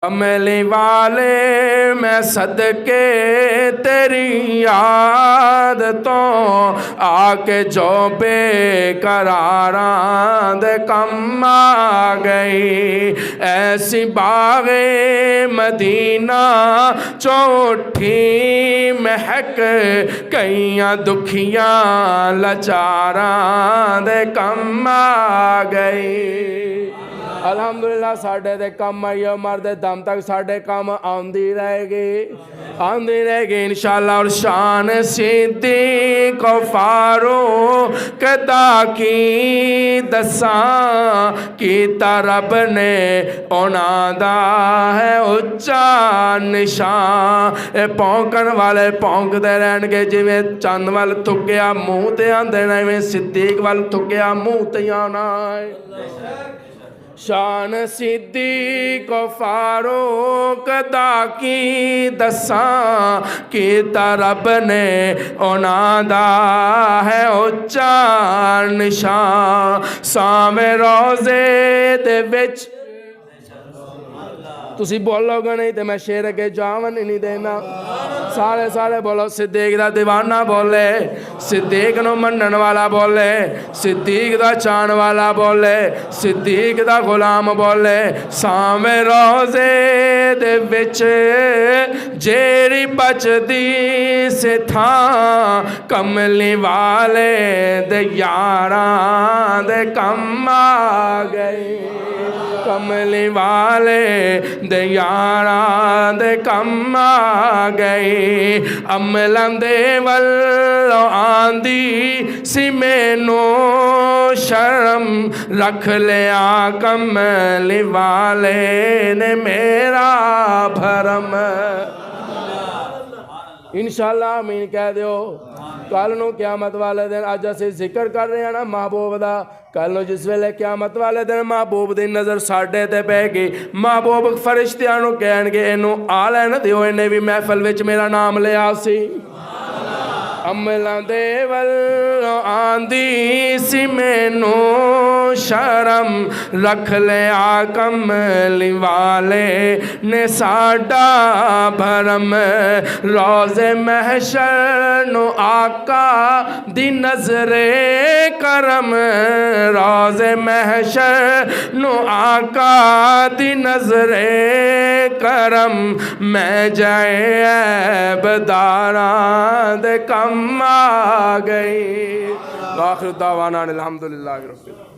कमली वाले मैं सदके तेरी याद तो आके जो बेकरारां दे कम आ गई। ऐसी बागे मदीना चौठी महक कईयां दुखियां लाचारां दे कम आ गई। अल्हम्दुलिल्लाह साढ़े दे कम आई उमर दे दम तक साढ़े कम आंदी रहेगी इंशाअल्लाह। और शान सिद्दीक़ फारूक की दसा की तरब ने उन्हां है उच्चा निशान। ए भौंकण वाले भौंकदे रहणगे जिवें चंद वल थुक्या मूँह ते आंदे ने, इवें सिद्दीक वल थुक्या मूँह ते आना है। शान सिद्दीक़ फारूक की दसा की तरब ने उन्हां है उच्चा निशान। सावें रोज़े दे विच तुसी बोलोगे नहीं तो मैं शेर अगे जावन ही नहीं देना। सारे सारे बोलो सिद्दीक दा दीवाना बोले, सिद्दीक नूं मनण वाला बोले, सिद्दीक दा चाहण वाला बोले, सिद्दीक दा गुलाम बोले। सावें रोज़े दे विच जेरी बचदी से था कमली वाले दे यारां दे कम आ गए। कमली वाले दे यारां दे कम आ गए। अमलां दे वल्लों आंदी सी मैनू शर्म रख लिया कमली वाले ने मेरा भरम। इंशाअल्लाह आमीन कह दियो। कल नूं क़यामत वाले दिन अज असीं जिक्र कर रहे हैं ना महबूब दा, कल नूं जिस वेले क़यामत वाले दिन महबूब दी नज़र साडे ते पैगी, महबूब फरिश्तियां नूं कहणगे इहनूं आ लैण दिओ, इहने भी महफिल विच मेरा नाम लिया सी। अमलां दे वल्लों आंदी सी मैनू शर्म रख लिया कमली वाले ने साडा भरम। रोज़े महशर नू आका दी नज़रे करम, रोज़े महशर नू आका दी नज़रे करम। मैं जाए बदारां दे कम आ गई। आखिर दावाना अल्हम्दुलिल्लाह।